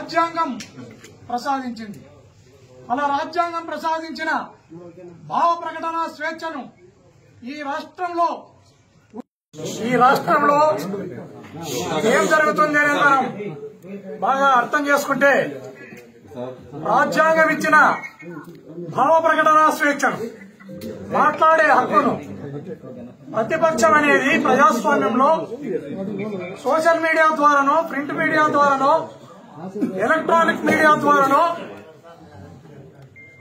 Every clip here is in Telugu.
రాజ్యాంగం ప్రసాదించింది. అలా రాజ్యాంగం ప్రసాదించిన భావ ప్రకటన స్వేచ్ఛను ఈ రాష్ట్రంలో ఏం జరుగుతుంది అనేది మనం బాగా అర్థం చేసుకుంటే, రాజ్యాంగం ఇచ్చిన భావ ప్రకటన స్వేచ్ఛను, మాట్లాడే హక్కును, ప్రతిపక్షం అనేది ప్రజాస్వామ్యంలో సోషల్ మీడియా ద్వారానో, ప్రింట్ మీడియా ద్వారానో, ఎలక్ట్రానిక్ మీడియా ద్వారానో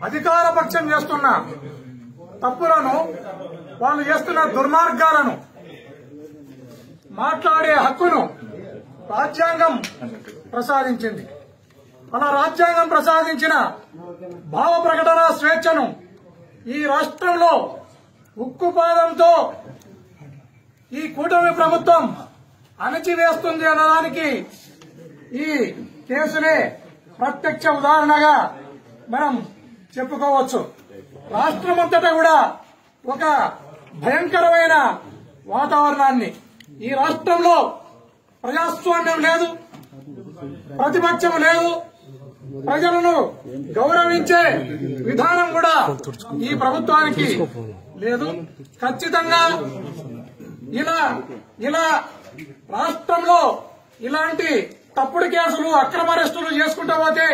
అధికార పక్షం చేస్తున్న తప్పులను, వాళ్ళు చేస్తున్న దుర్మార్గాలను మాట్లాడే హక్కును రాజ్యాంగం ప్రసాదించింది. అలా రాజ్యాంగం ప్రసాదించిన భావ ప్రకటన స్వేచ్ఛను ఈ రాష్ట్రంలో ఉక్కుపాదంతో ఈ కూటమి ప్రభుత్వం అణచివేస్తుంది అన్నదానికి ఈ కేసులే ప్రత్యక్ష ఉదాహరణగా మనం చెప్పుకోవచ్చు. రాష్ట్రమంతటా కూడా ఒక భయంకరమైన వాతావరణాన్ని, ఈ రాష్ట్రంలో ప్రజాస్వామ్యం లేదు, ప్రతిపక్షం లేదు, ప్రజలను గౌరవించే విధానం కూడా ఈ ప్రభుత్వానికి లేదు. ఖచ్చితంగా ఇలా రాష్ట్రంలో ఇలాంటి తప్పుడు కేసులు, అక్రమ అరెస్టులు చేసుకుంటూ పోతే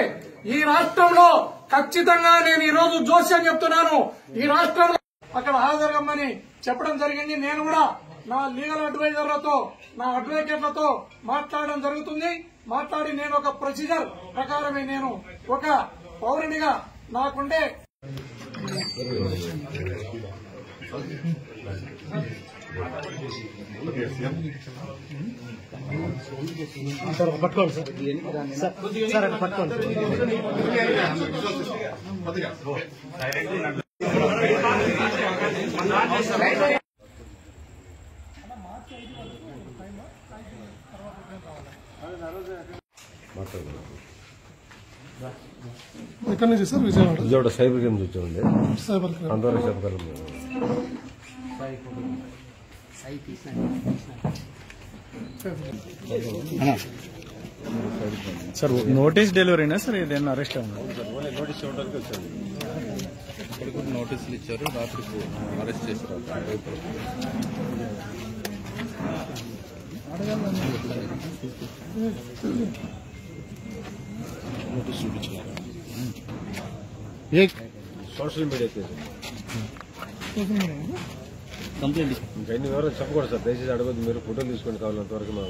ఈ రాష్ట్రంలో ఖచ్చితంగా నేను ఈ రోజు జోస్యం చెప్తున్నాను, ఈ రాష్ట్రంలో అక్కడ హాజరమ్మని చెప్పడం జరిగింది. నేను కూడా నా లీగల్ అడ్వైజర్లతో, నా అడ్వకేట్లతో మాట్లాడడం జరుగుతుంది. మాట్లాడి నేను ఒక ప్రొసీజర్ ప్రకారమే, నేను ఒక పౌరునిగా నాకుండే పట్టుకోండి సార్, పట్టుకోండి. ఎక్కడి నుంచి సార్? విజయవాడ సైబర్ క్రైమ్ వచ్చామండి. అందరూ చెప్పగలం. సార్ నోటీస్ డెలివరీనా సార్? ఏదైనా అరెస్ట్ అవునా? నోటీస్ ఇవ్వడానికి వచ్చాను. ఇప్పటికి కూడా నోటీసులు ఇచ్చారు, రాత్రి అరెస్ట్ చేశారు. నోటీస్ చూపించారు. సోషల్ మీడియా కేసు కంప్లైంట్ ఇంకా ఎన్ని వివరాలు చెప్పకూడదు సార్, దయచేసి అడగద్దు. మీరు ఫోటోలు తీసుకోండి కావాలంతవరకు మా